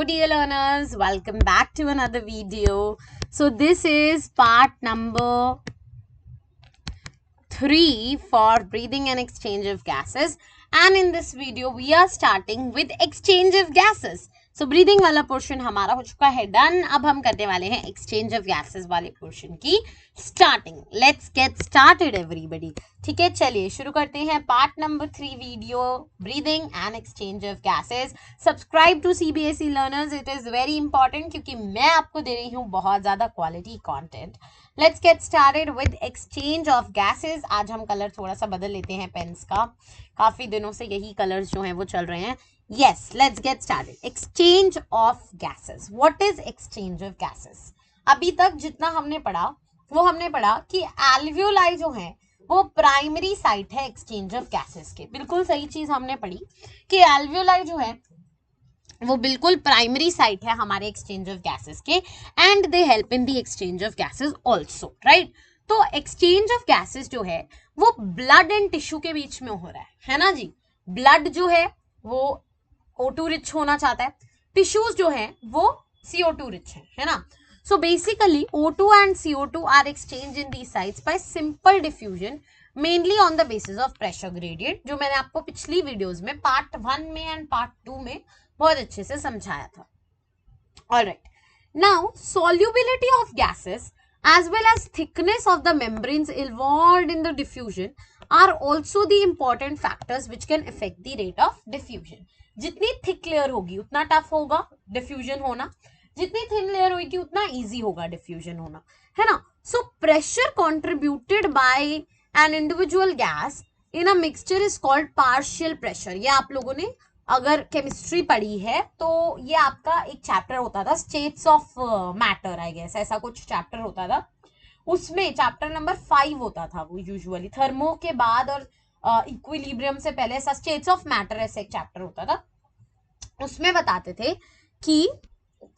dear learners, welcome back to another video. So this is part number 3 for breathing and exchange of gases, and in this video we are starting with exchange of gases. So breathing वाला portion हमारा हो चुका है done. अब हम करने वाले हैं एक्सचेंज ऑफ गैसेस वाले पोर्शन की starting. Let's get started everybody. ठीक है, चलिए शुरू करते हैं part number 3 video breathing and exchange of gases. Subscribe to CBSE learners, it is very important क्योंकि मैं आपको दे रही हूँ बहुत ज्यादा quality content. Let's get started with exchange of gases. आज हम कलर थोड़ा सा बदल लेते हैं पेन्स का. काफी दिनों से यही कलर्स जो हैं वो चल रहे हैं. Yes, let's get started. Exchange of gases. What is exchange of gases? अभी तक जितना हमने पढ़ा वो हमने पढ़ा कि alveoli जो है वो प्राइमरी साइट है एक्सचेंज ऑफ गैसेस के. बिल्कुल सही चीज हमने पढ़ी कि alveoli जो है वो बिल्कुल प्राइमरी साइट है हमारे एक्सचेंज ऑफ गैसेस के, and they help in the exchange of gases also, right. तो एक्सचेंज ऑफ गैसेस जो है वो ब्लड एंड टिश्यू के बीच में हो रहा है ना जी. ब्लड जो है वो O2 रिच होना चाहता है, टिश्यूज जो है वो CO2 रिच है ना. So basically O2 and CO2 are exchange in these sites by simple diffusion, mainly on the basis of pressure gradient, जो मैंने आपको पिछली वीडियोस में पार्ट 1 में एंड पार्ट 2 में बहुत अच्छे से समझाया था. Alright, now solubility of gases as well as thickness of the membranes involved in the diffusion are also the important factors which can affect the rate of diffusion. जितनी thick layer होगी उतना tough होगा diffusion होना, जितनी thin layer होगी उतना easy होगा diffusion होना, है ना. So pressure contributed bye an individual gas in a mixture is called partial pressure. ये आप लोगों ने अगर केमिस्ट्री पढ़ी है तो ये आपका एक चैप्टर होता था states of matter, I guess ऐसा कुछ चैप्टर होता था. उसमें चैप्टर नंबर 5 होता था वो यूजुअली थर्मो के बाद, और इक्विलिब्रियम से पहले ऐसा स्टेट्स ऑफ मैटर ऐसे एक चैप्टर होता था. उसमें बताते थे कि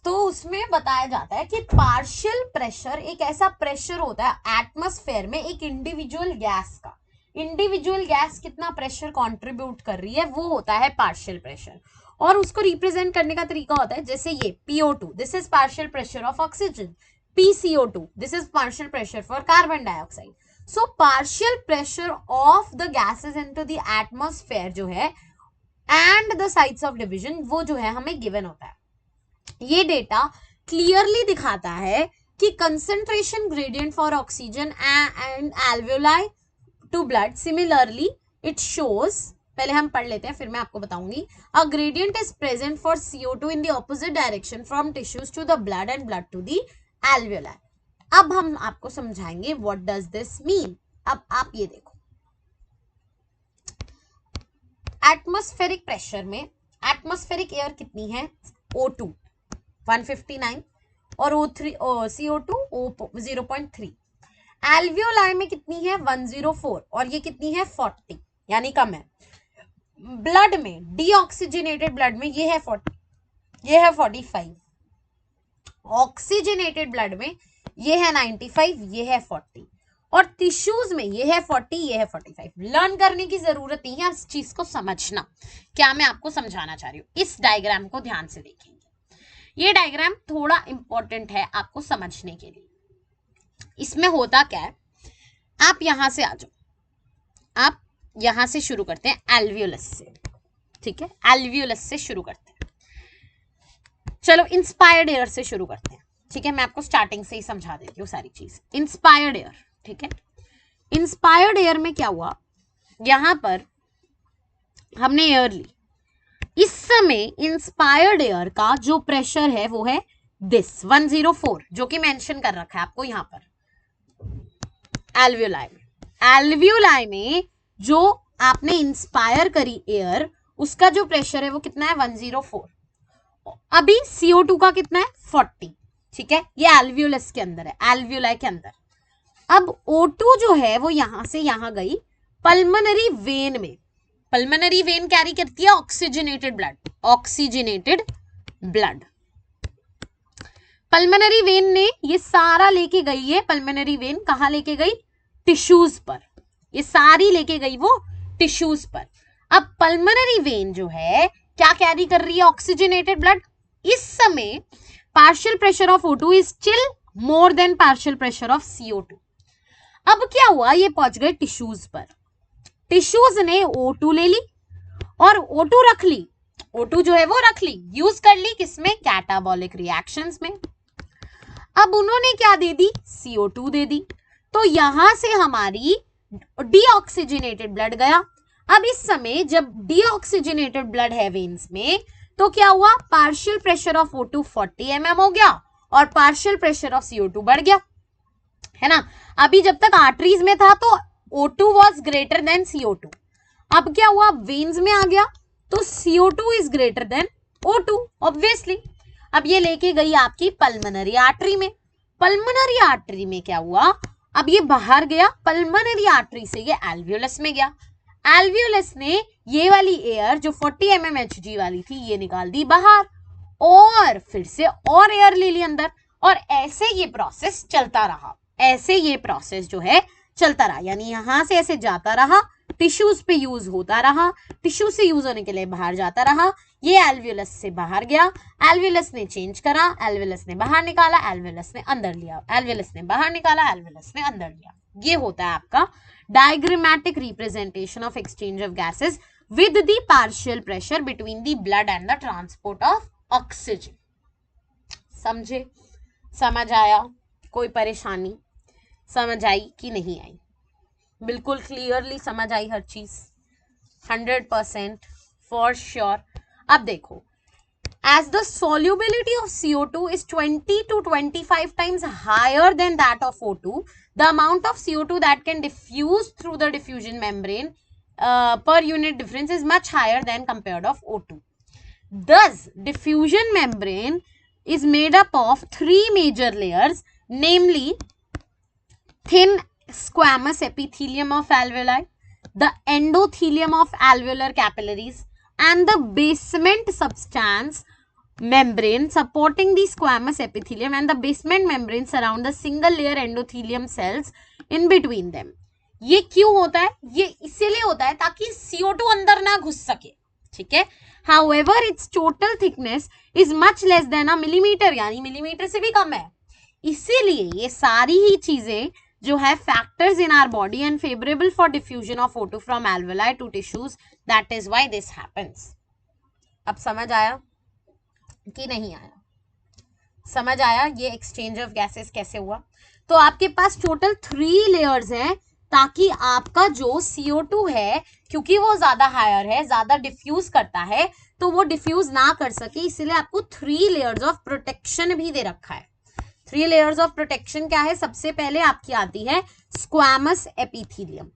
तो उसमें बताया जाता है कि पार्शियल प्रेशर एक ऐसा प्रेशर होता है एटमॉस्फेयर में एक इंडिविजुअल गैस का. इंडिविजुअल गैस कितना प्रेशर कंट्रीब्यूट कर रही है वो होता है पार्शियल प्रेशर, और उसको रिप्रेजेंट करने का तरीका होता है जैसे ये PO2, this is partial pressure of oxygen. PCO2, this is partial pressure for carbon dioxide. So partial pressure of the gases into the atmosphere जो है and the sites of division वो जो है हमें गिवन होता है. ये डेटा क्लियरली दिखाता है कि concentration gradient for oxygen and alveoli to blood, similarly it shows, पहले हम पढ़ लेते हैं फिर मैं आपको बताऊंगी. A gradient is present for CO2 in the opposite direction from tissues to the blood and blood to the alveoli. अब हम आपको समझाएंगे व्हाट डज दिस मीन. अब आप ये देखो, एटमॉस्फेरिक प्रेशर में एटमॉस्फेरिक एयर कितनी है O2 159 और CO2 0.3. alveoli में कितनी है 104 और ये कितनी है 40, यानी कम है. ब्लड में डीऑक्सीजनेटेड ब्लड में ये है 40, ये है 45. ऑक्सीजनेटेड ब्लड में ये है 95, ये है 40, और टिश्यूज में ये है 40, ये है 45. लर्न करने की जरूरत नहीं है, इस चीज को समझना क्या मैं आपको समझाना चाह रही हूँ. इस डायग्राम को ध्यान से देखेंगे. ये डायग्राम थोड़ा इंपॉर्टेंट है आपको समझने के लिए. इसमें होता क्या है, आप यहां से आ जाओ, आप यहां से शुरू करते हैं एल्वियोलस से. ठीक है, एल्वियोलस से शुरू करते हैं. चलो इंस्पायर्ड एयर से शुरू करते हैं. ठीक है, मैं आपको स्टार्टिंग से ही समझा देती हूँ सारी चीज. इंस्पायर्ड एयर, ठीक है. इंस्पायर्ड एयर में क्या हुआ, यहां पर हमने एयर ली. इस समय इंस्पायर्ड एयर का जो प्रेशर है वो है दिस 104, जो कि मेंशन कर रखा है आपको यहां पर एल्वियोलाई में. एल्वियोलाई में जो आपने इंस्पायर करी एयर, उसका जो प्रेशर है वो कितना है 104. अभी CO2 का कितना है 40. ठीक है, ये एल्वियोलस के अंदर है, एल्वियोलाई के अंदर. अब O2 जो है वो यहां से यहां गई पल्मोनरी वेन में. पल्मोनरी वेन कैरी करती है oxygenated blood, oxygenated blood. Pulmonary vein ने ये सारा लेके गई है. पल्मोनरी वेन कहां लेके गई, टिश्यूज पर. ये सारी लेके गई वो टिश्यूज पर. अब पल्मोनरी वेन जो है क्या कैरी कर रही है, ऑक्सीजनेटेड ब्लड. इस समय partial pressure of O2 is still more than partial pressure of CO2। अब क्या हुआ, ये पहुंच गए टिश्यूज पर। टिश्यूज ने O2 ले ली और O2 रख ली, O2 जो है वो रख ली, यूज कर ली किसमें, कैटाबॉलिक रिएक्शंस में। अब उन्होंने क्या दे दी, CO2 दे दी, तो यहां से हमारी डीऑक्सीजनेटेड ब्लड गया। अब इस समय जब डीऑक्सीजनेटेड ब्लड है वेन्स में, तो क्या हुआ, partial pressure of O2 40 mm हो गया और पार्शियल प्रेशर ऑफ CO2 बढ़ गया, है ना। अभी जब तक आर्टरीज में था तो O2 was greater than CO2, अब क्या हुआ, वेन्स में आ गया तो CO2 is greater than O2 obviously. अब ये लेके गई आपकी पल्मोनरी आर्टरी में, पल्मोनरी आर्टरी में क्या हुआ, अब ये बाहर गया, पल्मोनरी आर्टरी से ये एल्वियोलस में गया, एल्वियोलस ने ये वाली एयर जो 40 mm Hg वाली थी ये निकाल दी बाहर और फिर से और एयर ले ली अंदर, और ऐसे ये प्रोसेस चलता रहा, ऐसे ये प्रोसेस जो है चलता रहा, यानी यहां से ऐसे जाता रहा, टिश्यूज पे यूज होता रहा, टिश्यू से यूज होने के लिए बाहर जाता रहा, ये एल्वियोलस से बाहर गया, एल्वियोलस ने चेंज करा, एल्वियोलस ने बाहर निकाला, एल्वियोलस ने अंदर लिया, एल्वियोलस ने बाहर निकाला, एल्वियोलस ने अंदर लिया। ये होता है आपका diagrammatic representation of exchange of gases with the partial pressure between the blood and the transport of oxygen. समझे, समझ आया, कोई परेशानी, समझ आई कि नहीं आई, बिल्कुल क्लियरली समझ आई हर चीज, 100% फॉर श्योर। अब देखो, as the solubility of CO2 is 20 to 25 times higher than that of O2, the amount of CO2 that can diffuse through the diffusion membrane per unit difference is much higher than compared of O2. Thus, diffusion membrane is made up of three major layers, namely thin squamous epithelium of alveoli, the endothelium of alveolar capillaries, and the basement substance membrane supporting the squamous epithelium, and the basement membrane surround the single layer endothelium cells in between them. ये क्यों होता है, ये इसीलिए होता है ताकि CO2 अंदर ना घुस सके, ठीक है। However, its total thickness is much less than a millimeter, यानी मिलीमीटर से भी कम है। इसीलिए ये सारी ही चीजें जो है factors in our body and favourable for diffusion of O2 from alveoli to tissues, that is why this happens. अब समझ आया कि नहीं आया, समझ आया ये एक्सचेंज ऑफ गैसेस कैसे हुआ। तो आपके पास टोटल 3 लेयर्स हैं ताकि आपका जो CO2 है, क्योंकि वो ज्यादा हायर है, ज्यादा डिफ्यूज करता है, तो वो डिफ्यूज ना कर सके, इसलिए आपको 3 लेयर्स ऑफ प्रोटेक्शन भी दे रखा है। 3 लेयर्स ऑफ प्रोटेक्शन क्या है, सबसे पहले आपकी आती है स्क्वामस एपिथेलियम,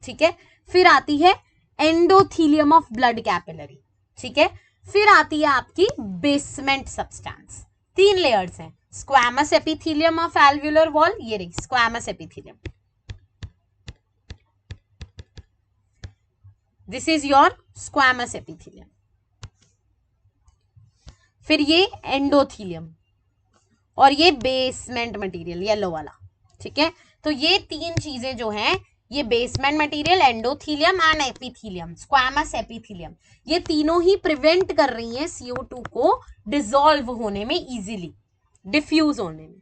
ठीक है, फिर आती है एंडोथीलियम ऑफ ब्लड कैपिलरी, ठीक है, फिर आती है आपकी बेसमेंट सब्सटेंस। 3 लेयर्स हैं, squamous epithelium of alveolar wall, ये रही squamous epithelium, this is your squamous epithelium, फिर ये एंडोथीलियम और ये बेसमेंट मटेरियल येलो वाला, ठीक है। तो ये 3 चीजें जो हैं, ये basement material, endothelium and epithelium, squamous epithelium, ये तीनों ही प्रिवेंट कर रही हैं CO2 को डिसॉल्व होने में, इजीली डिफ्यूज होने में,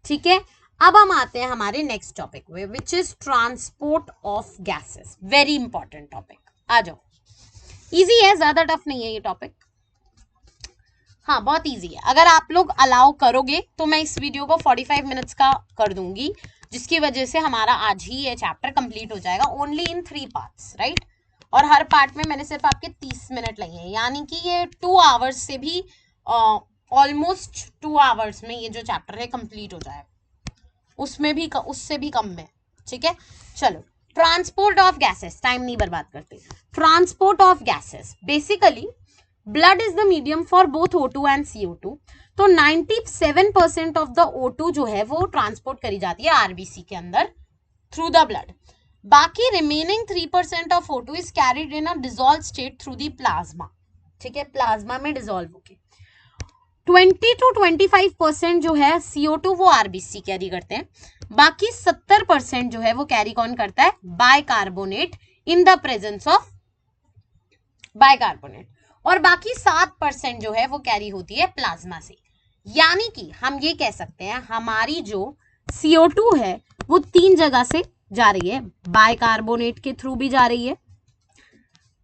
ठीक है। अब हम आते हैं हमारे नेक्स्ट टॉपिक में, which is transport of gases, very important topic. आ जाओ, इजी है, ज्यादा टफ नहीं है ये टॉपिक, हाँ बहुत इजी है। अगर आप लोग अलाउ करोगे तो मैं इस वीडियो को 45 मिनट्स का कर दूंगी, जिसकी वजह से हमारा आज ही ये चैप्टर कंप्लीट हो जाएगा, ओनली इन 3 पार्ट्स, राइट। और हर पार्ट में मैंने सिर्फ आपके 30 मिनट लिए हैं, यानी कि ये 2 आवर्स से भी ऑलमोस्ट 2 आवर्स में ये जो चैप्टर है कंप्लीट हो जाएगा, उसमें भी उससे भी कम में, ठीक है। चलो, ट्रांसपोर्ट ऑफ गैसेस, टाइम नहीं बर्बाद करते। Transport of gases, basically blood is the medium for both O2 and CO2, तो 97% ऑफ द O2 जो है वो ट्रांसपोर्ट करी जाती है RBC के अंदर थ्रू द ब्लड। बाकी remaining 3% of O2 is carried in a dissolve state through the plasma, ठीक है, प्लाज्मा में डिसॉल्व होके। 20 to 25% जो है CO2 वो RBC कैरी करते हैं, बाकी 70% जो है वो कैरी कौन करता है, bicarbonate in the presence of bicarbonate. और बाकी 7% जो है वो कैरी होती है प्लाज्मा से। यानी कि हम ये कह सकते हैं हमारी जो CO2 है वो 3 जगह से जा रही है, बाइकार्बोनेट के थ्रू भी जा रही है,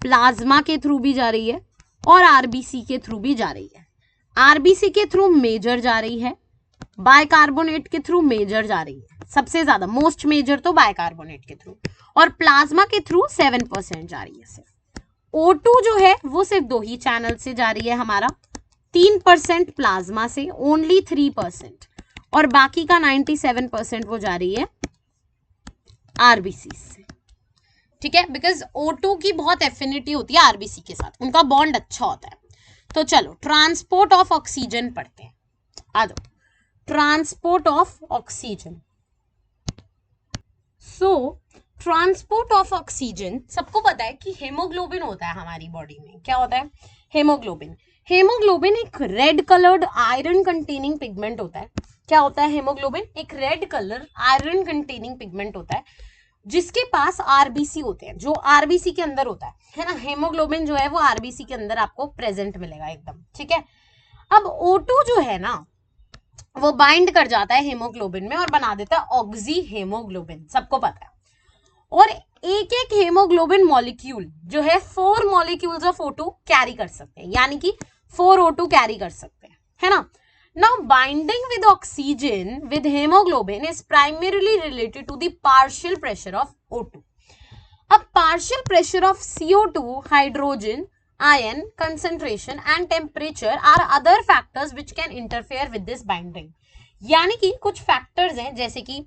प्लाज्मा के थ्रू भी जा रही है और आरबीसी के थ्रू भी जा रही है। आरबीसी के थ्रू मेजर जा रही है, बाइकार्बोनेट के थ्रू मेजर जा रही है, सबसे ज्यादा मोस्ट मेजर तो बाइकार्बोनेट के थ्रू, और प्लाज्मा के थ्रू 7% जा रही है सिर्फ। O2 जो है वो सिर्फ 2 ही चैनल से जा रही है हमारा, 3% प्लाज्मा से, ओनली 3%, और बाकी का 97% वो जा रही है आरबीसी से। ठीक है, बिकॉज O2 की बहुत एफिनिटी होती है आरबीसी के साथ, उनका बॉन्ड अच्छा होता है। तो चलो ट्रांसपोर्ट ऑफ ऑक्सीजन पढ़ते हैं, आ जाओ। Transport of oxygen, so transport of oxygen, सबको पता है कि हेमोग्लोबिन होता है हमारी बॉडी में। क्या होता है? हेमोग्लोबिन। हेमोग्लोबिन एक red coloured iron containing pigment होता है। क्या होता है हेमोग्लोबिन? एक red colour iron containing pigment होता है जिसके पास आरबीसी होते हैं, जो आरबीसी के अंदर होता है ना। हेमोग्लोबिन जो है वो आरबीसी के अंदर आपको प्रेजेंट मिलेगा एकदम। ठीक है, अब O2 जो है ना वो बाइंड कर जाता है हेमोग्लोबिन में और बना देता है ऑक्सी हेमोग्लोबिन, सबको पता है। और एक एक हेमोग्लोबिन मॉलिक्यूल जो है 4 मॉलिक्यूल्स ऑफ O2 कैरी कर सकते हैं, यानी कि 4 O2 कैरी कर सकते हैं, है ना। Now binding with oxygen with haemoglobin is primarily related to the partial pressure of O2। अब partial pressure of CO2, hydrogen ion concentration and temperature are other factors which can interfere with this binding। यानी कि कुछ factors हैं जैसे कि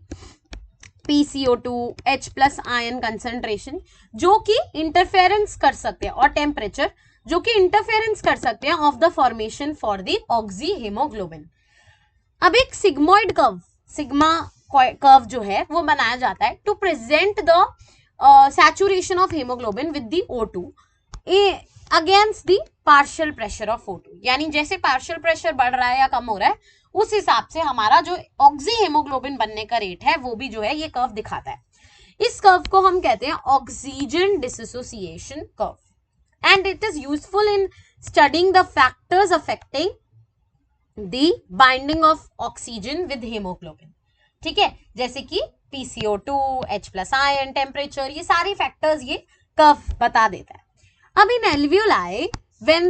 PCO2, H+ ion concentration जो कि interference कर सकते हैं, और टेम्परेचर जो कि इंटरफेरेंस कर सकते हैं of the formation for the oxy haemoglobin. अब एक सिग्मोइड कर्व, सिग्मा कर्व जो है वो बनाया जाता है to present the saturation of haemoglobin with the O2 against the partial pressure of O2। यानी जैसे पार्शियल प्रेशर बढ़ रहा है या कम हो रहा है उस हिसाब से हमारा जो ऑक्सी हेमोग्लोबिन बनने का रेट है वो भी जो है ये कर्व दिखाता है। इस कर्व को हम कहते हैं oxygen dissociation curve and it is useful in studying the factors affecting the binding of oxygen with haemoglobin. ठीक है, जैसे कि PCO2, H+ आयन, टेम्परेचर, ये सारे फैक्टर्स ये कर्व बता देता है। अब इन alveoli when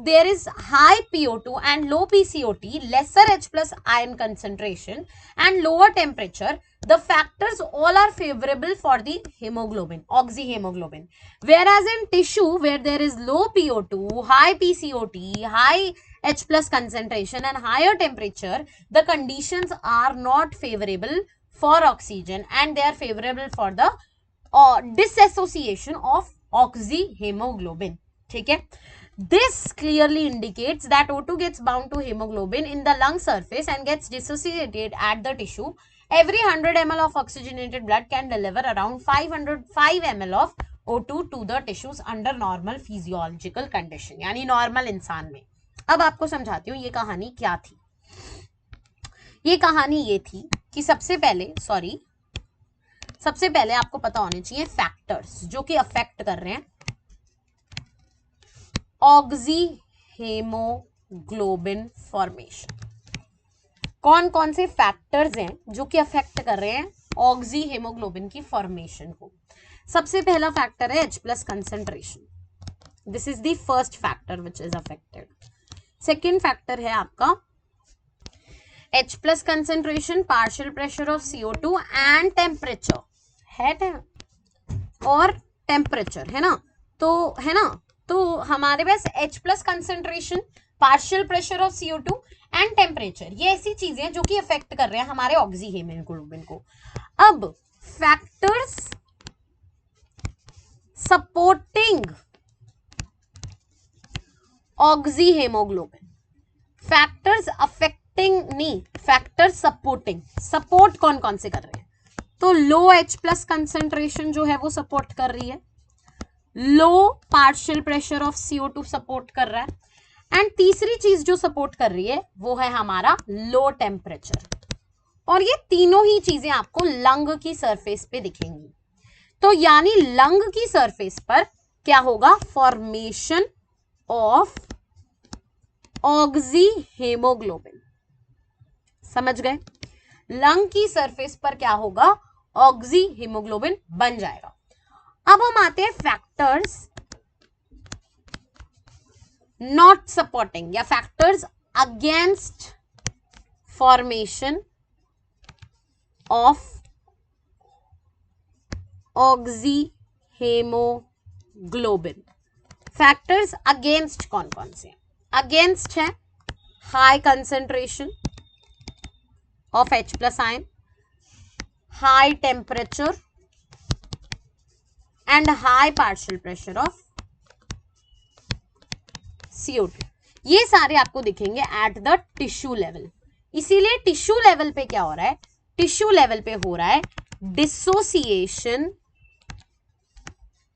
there is high PO2 and low PCOT, lesser H+ ion concentration and lower temperature, the factors all are favorable for the hemoglobin, oxyhemoglobin. Whereas in tissue where there is low PO2, high PCOT, high H+ concentration and higher temperature, the conditions are not favorable for oxygen and they are favorable for the disassociation of oxyhemoglobin. ठीक है, this clearly indicates that O2 gets bound to hemoglobin in the lung surface and gets dissociated at the tissue. Every 100 ml of oxygenated blood can deliver around 505 ml of O2 to the tissues under normal physiological condition, यानी normal इंसान में। अब आपको समझाती हूँ ये कहानी क्या थी। ये कहानी ये थी कि सबसे पहले आपको पता होने चाहिए फैक्टर्स जो कि अफेक्ट कर रहे हैं ऑक्सी हेमोग्लोबिन फॉर्मेशन। कौन कौन से फैक्टर्स हैं जो कि अफेक्ट कर रहे हैं ऑक्सी हेमोग्लोबिन की फॉर्मेशन को? सबसे पहला फैक्टर है H+ concentration, this is the first factor which is affected. Second factor है आपका H+ concentration, partial pressure of CO2 and temperature है और टेम्परेचर है ना, तो हमारे पास H+ concentration, partial pressure of CO2 and temperature, ये ऐसी चीजें जो कि अफेक्ट कर रहे हैं हमारे ऑक्सी हेमोग्लोबिन को। अब factors supporting oxy haemoglobin, factors affecting नहीं, फैक्टर्स सपोर्टिंग। सपोर्ट कौन कौन से कर रहे हैं? तो लो H+ कंसेंट्रेशन जो है वो सपोर्ट कर रही है, low partial pressure of CO2 support कर रहा है, एंड तीसरी चीज जो सपोर्ट कर रही है वो है हमारा लो टेम्परेचर। और ये तीनों ही चीजें आपको लंग की सरफेस पे दिखेंगी। तो यानी लंग की सरफेस पर क्या होगा? Formation of oxy haemoglobin. समझ गए? लंग की सरफेस पर क्या होगा? ऑक्सी हेमोग्लोबिन बन जाएगा। अब हम आते हैं फैक्टर्स नॉट सपोर्टिंग या factors against formation of oxy haemoglobin. Factors against कौन कौन से? अगेंस्ट है high concentration of H plus ion, high temperature and high partial pressure of CO2। ये सारे आपको दिखेंगे एट द टिश्यू लेवल। इसीलिए टिश्यू लेवल पे क्या हो रहा है? टिश्यू लेवल पे हो रहा है dissociation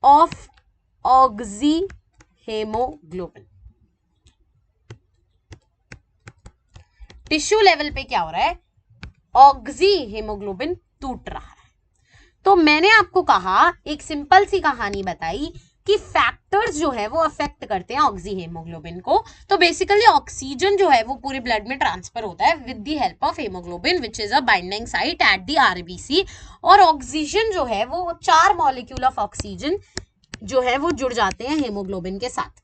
of oxy haemoglobin. Tissue level पे क्या हो रहा है? ऑक्सी हेमोग्लोबिन टूट रहा है। तो मैंने आपको कहा, एक सिंपल सी कहानी बताई कि फैक्टर्स जो है वो अफेक्ट करते हैं ऑक्सी हेमोग्लोबिन को। तो बेसिकली ऑक्सीजन जो है वो पूरे ब्लड में ट्रांसफर होता है with the help of haemoglobin which is a binding site at the RBC. और ऑक्सीजन जो है वो 4 मॉलिक्यूल ऑफ ऑक्सीजन जो है वो जुड़ जाते हैं हेमोग्लोबिन के साथ।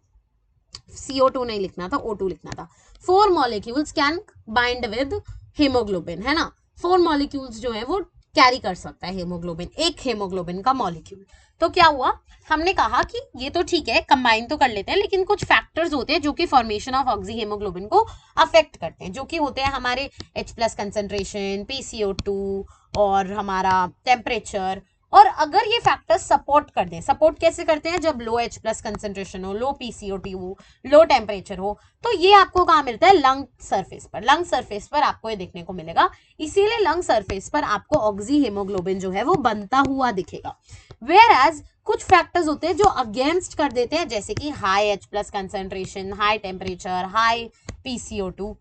CO2 नहीं लिखना था, O2 लिखना था। 4 molecules can bind with haemoglobin, है ना। 4 मॉलिक्यूल्स जो है वो कैरी कर सकता है हेमोग्लोबिन, एक हेमोग्लोबिन का मॉलिक्यूल। तो क्या हुआ? हमने कहा कि ये तो ठीक है, कंबाइन तो कर लेते हैं, लेकिन कुछ फैक्टर्स होते हैं जो कि फॉर्मेशन ऑफ ऑक्सी हेमोग्लोबिन को अफेक्ट करते हैं, जो कि होते हैं हमारे H+ कंसेंट्रेशन, PCO2 और हमारा टेम्परेचर। और अगर ये फैक्टर्स सपोर्ट कर दें, सपोर्ट कैसे करते हैं? जब लो H+ कंसेंट्रेशन हो, लो PCO2 हो, लो टेम्परेचर हो, तो ये आपको कहाँ मिलता है? लंग सरफेस पर। लंग सरफेस पर आपको ये देखने को मिलेगा। इसीलिए लंग सरफेस पर आपको ऑक्सी हेमोग्लोबिन जो है वो बनता हुआ दिखेगा। वेयर एज कुछ फैक्टर्स होते हैं जो अगेंस्ट कर देते हैं, जैसे कि high H+ concentration, high temperature, high PCO2,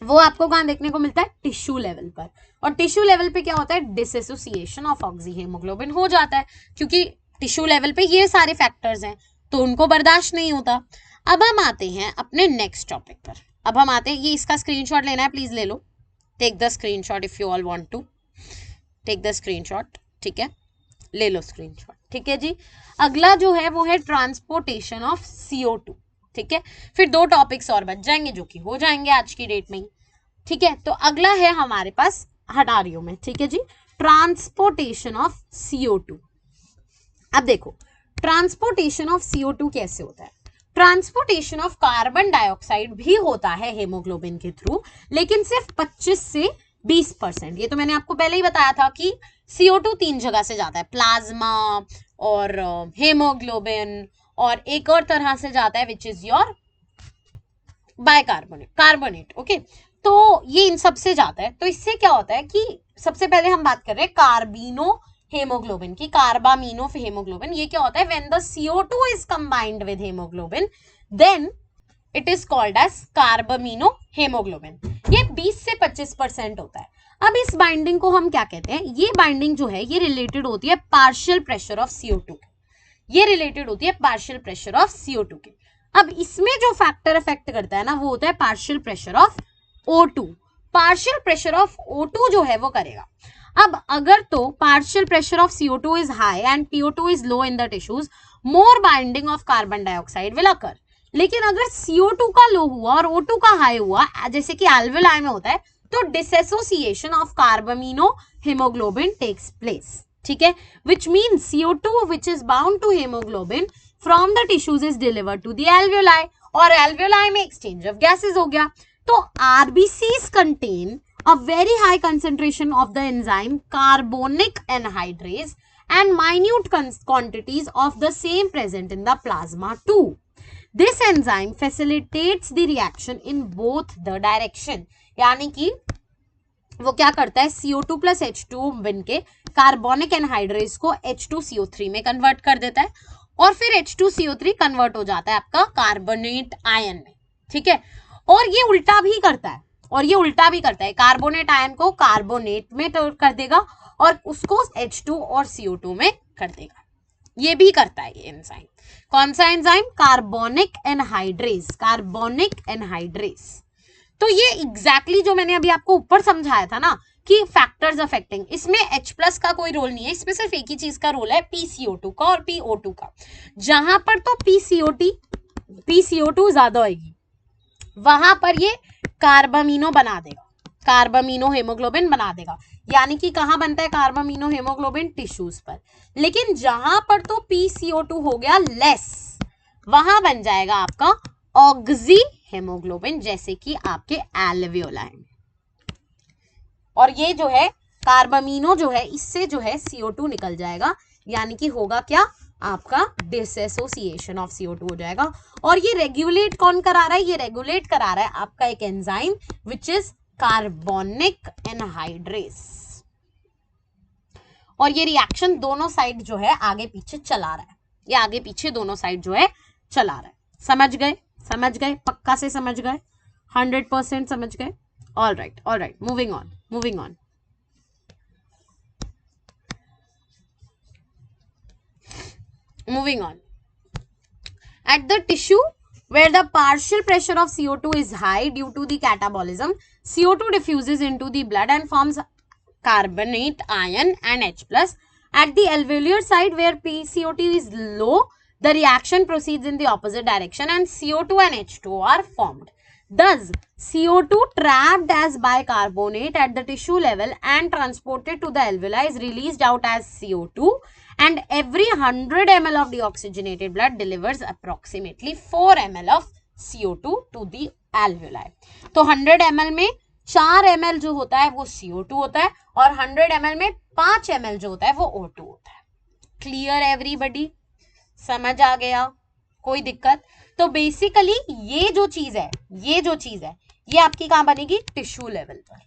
वो आपको कहां देखने को मिलता है? टिश्यू लेवल पर। और टिश्यू लेवल पे क्या होता है? डिसोसिएशन ऑफ ऑक्सी हेमोग्लोबिन हो जाता है, क्योंकि टिश्यू लेवल पे ये सारे फैक्टर्स हैं तो उनको बर्दाश्त नहीं होता। अब हम आते हैं अपने नेक्स्ट टॉपिक पर। अब हम आते हैं, ये इसका स्क्रीनशॉट लेना है, प्लीज ले लो। Take the screenshot if you all want to take the screenshot. ठीक है, ले लो स्क्रीनशॉट। ठीक है जी। अगला जो है वो है ट्रांसपोर्टेशन ऑफ CO2। ठीक है, फिर 2 टॉपिक्स और बच जाएंगे जो कि हो जाएंगे आज की डेट में ही। ठीक है, तो अगला है हमारे पास, हटा रही हूं मैं। ठीक है जी, ट्रांसपोर्टेशन ऑफ CO2। अब देखो ट्रांसपोर्टेशन ऑफ CO2 कैसे होता है? ट्रांसपोर्टेशन ऑफ कार्बन डाइऑक्साइड भी होता है हेमोग्लोबिन के थ्रू, लेकिन सिर्फ 25 से 20%। ये तो मैंने आपको पहले ही बताया था कि CO2 3 जगह से जाता है, प्लाज्मा और हेमोग्लोबिन, और एक और तरह से जाता है which is your bicarbonate, carbonate. Okay, तो ये इन सब से जाता है। तो इससे क्या होता है कि सबसे पहले हम बात कर रहे हैं कार्बिनो हेमोग्लोबिन की, कार्बामीनो हेमोग्लोबिन। ये क्या होता है? When the CO2 is combined with haemoglobin then it is called as carbamino haemoglobin. ये 20 से 25% होता है। अब इस बाइंडिंग को हम क्या कहते हैं? ये बाइंडिंग जो है ये रिलेटेड होती है पार्शियल प्रेशर ऑफ CO2 के। ये रिलेटेड होती है पार्शियल प्रेशर ऑफ CO2 के। अब इसमें जो फैक्टर अफेक्ट करता है ना वो होता है partial pressure of O2। Partial pressure of O2 जो है वो करेगा। अब अगर तो partial pressure of CO2 is high and PO2 is low in the tissues, more binding of carbon dioxide will occur. लेकिन अगर CO2 का लो हुआ और O2 का हाई हुआ, जैसे कि एल्वेओलाई में होता है, तो dissociation of carbamino haemoglobin takes place. ठीक है, which means CO2 which is bound to hemoglobin from the tissues is delivered to the alveoli, और alveoli में exchange of gases हो गया। तो RBCs contain a very high concentration of the enzyme carbonic anhydrase and minute quantities of the same present in the plasma too. This enzyme facilitates the reaction in both the direction। यानी कि वो क्या करता है? CO2 plus H2 बन के carbonic anhydrase को H2CO3 में कन्वर्ट कर देता है, और फिर H2CO3 कन्वर्ट हो जाता है आपका कार्बोनेट आयन में। ठीक है, और ये उल्टा भी करता है, कार्बोनेट आयन को कार्बोनेट में कर देगा और उसको H2 और CO2 में कर देगा। ये भी करता है ये एंजाइम। कौन सा enzyme? Carbonic anhydrase, carbonic anhydrase. तो ये एग्जैक्टली जो मैंने अभी आपको ऊपर समझाया था ना कि फैक्टर्स अफेक्टिंग, इसमें H+ का कोई रोल नहीं है, इसमें सिर्फ एक ही चीज का रोल है, PCO2 का और PO2 का। जहां पर तो PCO2 ज्यादा होगी वहां पर ये कार्बामिनो बना देगा, कार्बामिनो हेमोग्लोबिन बना देगा। यानी कि कहां बनता है कार्बामिनो हेमोग्लोबिन? टिश्यूज पर। लेकिन जहां पर तो PCO2 हो गया लेस, वहां बन जाएगा आपका ऑक्सी हेमोग्लोबिन, जैसे कि आपके एल्वियोलाई में। और ये जो है कार्बामिनो जो है, इससे जो है CO2 निकल जाएगा, यानी कि होगा क्या? आपका डिसएसोसिएशन ऑफ CO2 हो जाएगा। और ये रेगुलेट कौन करा रहा है? ये रेगुलेट करा रहा है आपका एक enzyme which is carbonic anhydrase. और ये रिएक्शन दोनों साइड जो है आगे पीछे चला रहा है, ये आगे पीछे दोनों साइड जो है चला रहा है। समझ गए? समझ गए? पक्का से समझ गए? 100% समझ गए? All right, moving on, moving on. Moving on. At the tissue where the partial pressure of CO2 is high due to the catabolism, CO2 diffuses into the blood and forms carbonate ion and H+. At the alveolar side where PCO2 is low, the reaction proceeds in the opposite direction and CO2 and H2O are formed. Thus, CO2 trapped as bicarbonate at the tissue level and transported to the alveoli is released out as CO2, and every 100 ml of deoxygenated blood delivers approximately 4 ml of CO2 to the alveoli. तो 100 ml में 4 ml जो होता है वो CO2 होता है और 100 ml में 5 ml जो होता है वो O2 होता है। Clear everybody? समझ आ गया? कोई दिक्कत? तो बेसिकली ये जो चीज है ये आपकी कहां बनेगी? टिश्यू लेवल पर।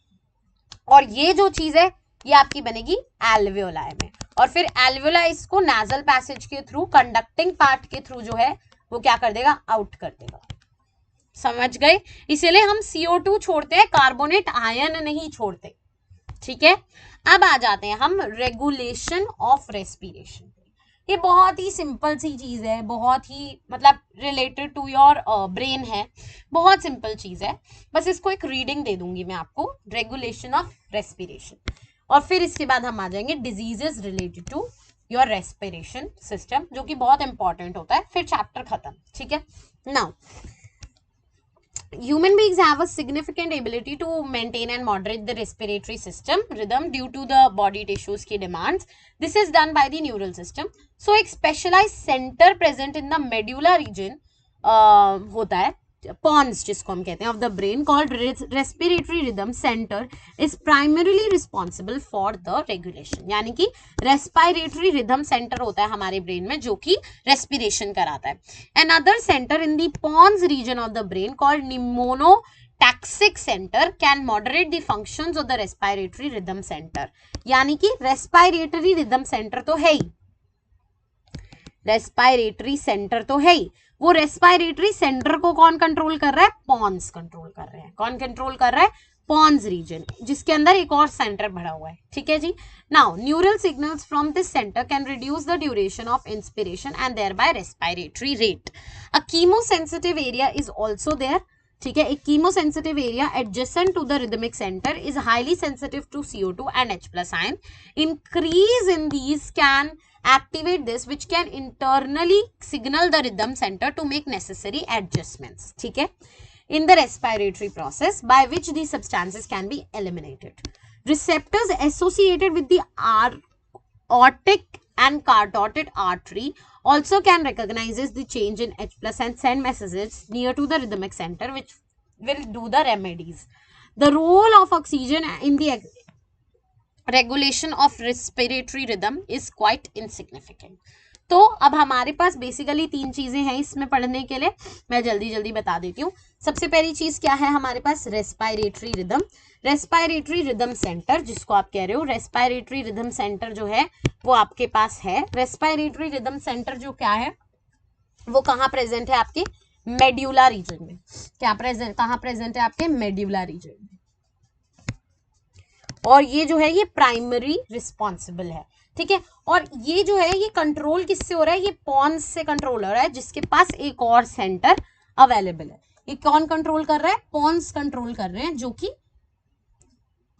और ये जो चीज है ये आपकी बनेगी एल्वियोलाई में। और फिर एल्वियोलाई इसको नाजल पैसेज के थ्रू, कंडक्टिंग पार्ट के थ्रू जो है वो क्या कर देगा? आउट कर देगा। समझ गए? इसीलिए हम CO2 छोड़ते हैं, कार्बोनेट आयन नहीं छोड़ते। ठीक है, अब आ जाते हैं हम रेगुलेशन ऑफ रेस्पिरेशन। ये बहुत ही सिंपल सी चीज है, बहुत ही मतलब रिलेटेड टू योर ब्रेन है, बहुत सिंपल चीज है। बस इसको एक रीडिंग दे दूंगी मैं आपको, रेगुलेशन ऑफ रेस्पिरेशन। और फिर इसके बाद हम आ जाएंगे diseases related to your respiration system, जो कि बहुत इंपॉर्टेंट होता है। फिर चैप्टर खत्म। ठीक है, now human beings have a significant ability to maintain and moderate the respiratory system rhythm due to the body tissues की demands. This is done by the neural system. So एक specialized center present in the medulla region होता है, pons जिसको हम कहते हैं, of the brain called respiratory rhythm center is primarily responsible for the regulation. यानी कि respiratory rhythm center होता है हमारे brain में जो कि respiration कराता है. Another center in the pons region of the brain called pneumotaxic center can moderate the functions of the respiratory rhythm center. यानी कि respiratory rhythm center तो है ही, रेस्पिरेटरी सेंटर तो है ही, वो रेस्पिरेटरी सेंटर को कौन कंट्रोल कर रहा है? पॉन्स कंट्रोल कर रहे हैं। कौन कंट्रोल कर रहा है? पॉन्स रीजन, जिसके अंदर एक और सेंटर भरा हुआ है। ठीक है जी। Now neural signals from this centre can reduce the duration of inspiration and thereby respiratory rate. A chemosensitive area is also there. ठीक है, एक chemosensitive area adjacent to the rhythmic centre is highly sensitive to CO2 and H+ ion. Increase in these can activate this, which can internally signal the rhythm center to make necessary adjustments. ठीक है, in the respiratory process by which these substances can be eliminated. Receptors associated with the aortic and carotid artery also can recognize the change in H+ and send messages near to the rhythmic center, which will do the remedies. The role of oxygen in the regulation of respiratory rhythm is quite insignificant. तो अब हमारे पास basically 3 चीजें हैं इसमें पढ़ने के लिए, मैं जल्दी जल्दी बता देती हूँ। सबसे पहली चीज क्या है हमारे पास? Respiratory rhythm. Respiratory rhythm centre जिसको आप कह रहे हो, रेस्पिरेटरी रिदम सेंटर जो है वो आपके पास है। रेस्पिरेटरी रिदम सेंटर जो क्या है वो कहाँ प्रेजेंट है? आपके मेड्यूला रीजन में। क्या प्रेजेंट, कहाँ प्रेजेंट है? आपके मेड्यूला रीजन में। और ये जो है ये प्राइमरी रिस्पॉन्सिबल है। ठीक है। और ये जो है ये कंट्रोल किससे हो रहा है, ये पॉन्स से कंट्रोल हो रहा है, जिसके पास एक और सेंटर अवेलेबल है। ये कौन कंट्रोल कर रहा है, पॉन्स कंट्रोल कर रहे हैं, जो कि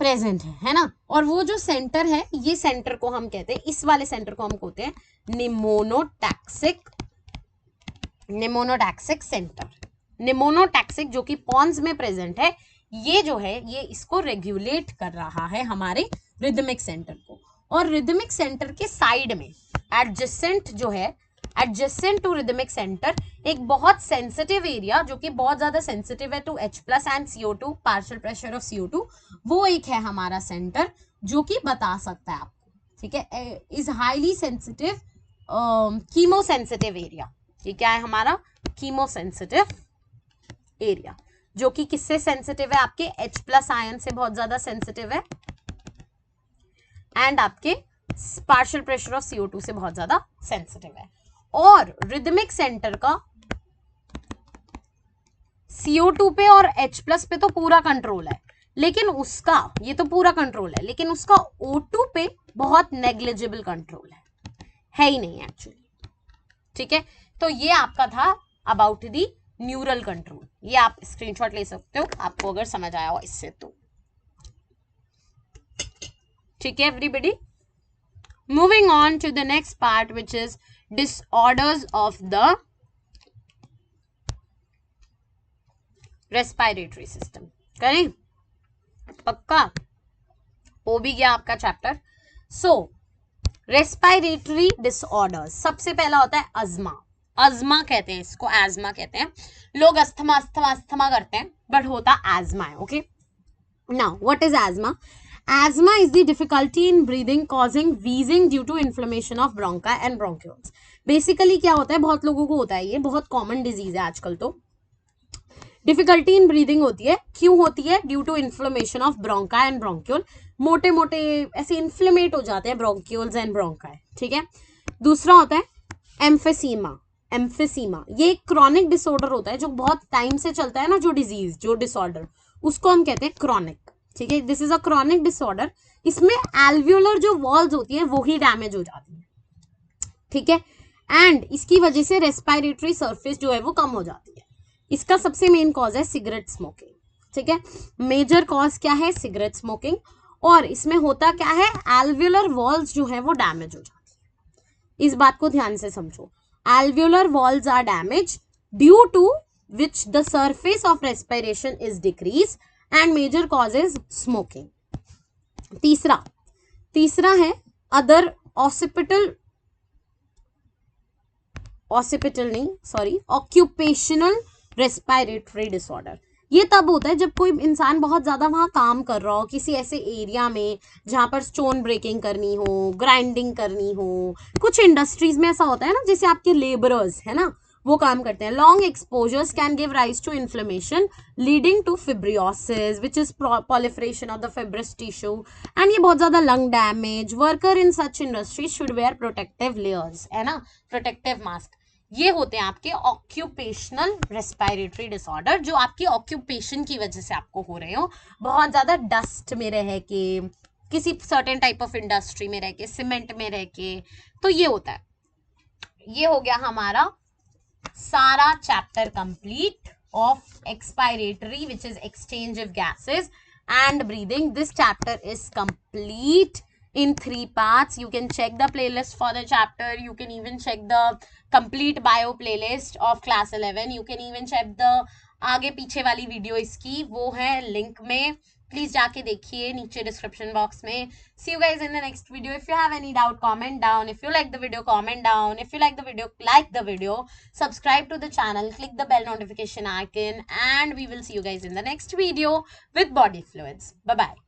प्रेजेंट है ना। और वो जो सेंटर है, ये सेंटर को हम कहते हैं, इस वाले सेंटर को हम कहते हैं निमोनोटैक्सिक सेंटर। निमोनोटैक्सिक जो कि पॉन्स में प्रेजेंट है, ये जो है ये इसको रेगुलेट कर रहा है हमारे रिदमिक सेंटर को। और रिदमिक सेंटर के साइड में एडजेसेंट जो है, एडजेसेंट टू रिदमिक सेंटर एक बहुत सेंसिटिव एरिया, जो कि बहुत ज्यादा सेंसिटिव है to H+ and CO2, partial pressure of CO2, वो एक है हमारा सेंटर जो कि बता सकता है आपको, ठीक है। Is highly sensitive chemosensitive area. ये क्या है हमारा कीमोसेंसिटिव एरिया, जो कि किससे सेंसिटिव है, आपके H+ आयन से बहुत ज्यादा सेंसिटिव है, एंड आपके पार्शियल प्रेशर ऑफ CO2 से बहुत ज्यादा सेंसिटिव है। और रिदमिक सेंटर का CO2 पे और H+ पे तो पूरा कंट्रोल है, लेकिन उसका, ये तो पूरा कंट्रोल है, लेकिन उसका O2 पे बहुत नेग्लिजिबल कंट्रोल है ही नहीं एक्चुअली, ठीक है। तो ये आपका था अबाउट द न्यूरल कंट्रोल। ये आप स्क्रीनशॉट ले सकते हो आपको अगर समझ आया हो इससे तो, ठीक है everybody. Moving on to the next part which is disorders of the respiratory system. करें पक्का, हो भी गया आपका चैप्टर। सो रेस्पिरेटरी डिसऑर्डर्स, सबसे पहला होता है अस्थमा। अस्थमा कहते हैं इसको, एजमा कहते हैं लोग, अस्थमा अस्थमा अस्थमा करते हैं, बट होता एजमा है। Okay, now what is asthma? Asthma is the difficulty in breathing causing wheezing due to inflammation of bronchi and bronchioles. Basically क्या होता है, बहुत लोगों को होता है, ये बहुत कॉमन डिजीज है आजकल। तो डिफिकल्टी इन ब्रीदिंग होती है, क्यों होती है? Due to inflammation of bronchi and bronchiole. मोटे मोटे ऐसे इन्फ्लेमेट हो जाते हैं ब्रोंक्यूल्स एंड ब्रोंकाई, ठीक है। दूसरा होता है एम्फेसीमा। एम्फेसीमा ये एक क्रॉनिक डिसऑर्डर होता है जो बहुत टाइम से चलता है ना, जो डिजीज, जो डिसऑर्डर, उसको हम कहते हैं क्रॉनिक, ठीक है। This is a chronic disorder. इसमें एल्वियोलर जो वॉल्स होती है वो ही डैमेज हो जाती है, ठीक है। एंड इसकी वजह से रेस्पिरेटरी सरफेस जो है वो कम हो जाती है। इसका सबसे मेन कॉज है सिगरेट स्मोकिंग, ठीक है। मेजर कॉज क्या है? Cigarette smoking. और इसमें होता क्या है, एल्वियोलर वॉल्स जो है वो डैमेज हो जाती है। इस बात को ध्यान से समझो, alveolar walls are damage due to which the surface of respiration is decrease and major cause is smoking. तीसरा है अदर ऑक्यूपेशनल रेस्पिरेटरी डिसऑर्डर। ये तब होता है जब कोई इंसान बहुत ज्यादा वहां काम कर रहा हो, किसी ऐसे एरिया में जहां पर स्टोन ब्रेकिंग करनी हो, ग्राइंडिंग करनी हो। कुछ इंडस्ट्रीज में ऐसा होता है ना, जैसे आपके लेबरर्स है ना, वो काम करते हैं। Long exposures can give rise to inflammation leading to fibrosis which is proliferation of the fibrous tissue, and ये बहुत ज्यादा lung damage. Worker in such industries should wear protective layers, है ना, प्रोटेक्टिव मास्क। ये होते हैं आपके ऑक्यूपेशनल रेस्पिरेटरी डिसऑर्डर, जो आपकी ऑक्यूपेशन की वजह से आपको हो रहे हो, बहुत ज्यादा डस्ट में रह के, किसी सर्टेन टाइप ऑफ इंडस्ट्री में रह के, सीमेंट में रह के, तो ये होता है। ये हो गया हमारा सारा chapter complete of expiratory which is exchange of gases and breathing. This chapter is complete in 3 parts. You can check the playlist for the chapter. You can even check the complete bio playlist of class 11. You can even check the आगे पीछे वाली video इसकी, वो है link में, please जाके देखिए नीचे डिस्क्रिप्शन बॉक्स में. See you guys in the next video. If you have any doubt, comment down. If you like the video, comment down. If you like the video, subscribe to the channel, click the bell notification icon, and we will see you guys in the next video with body fluids. Bye bye.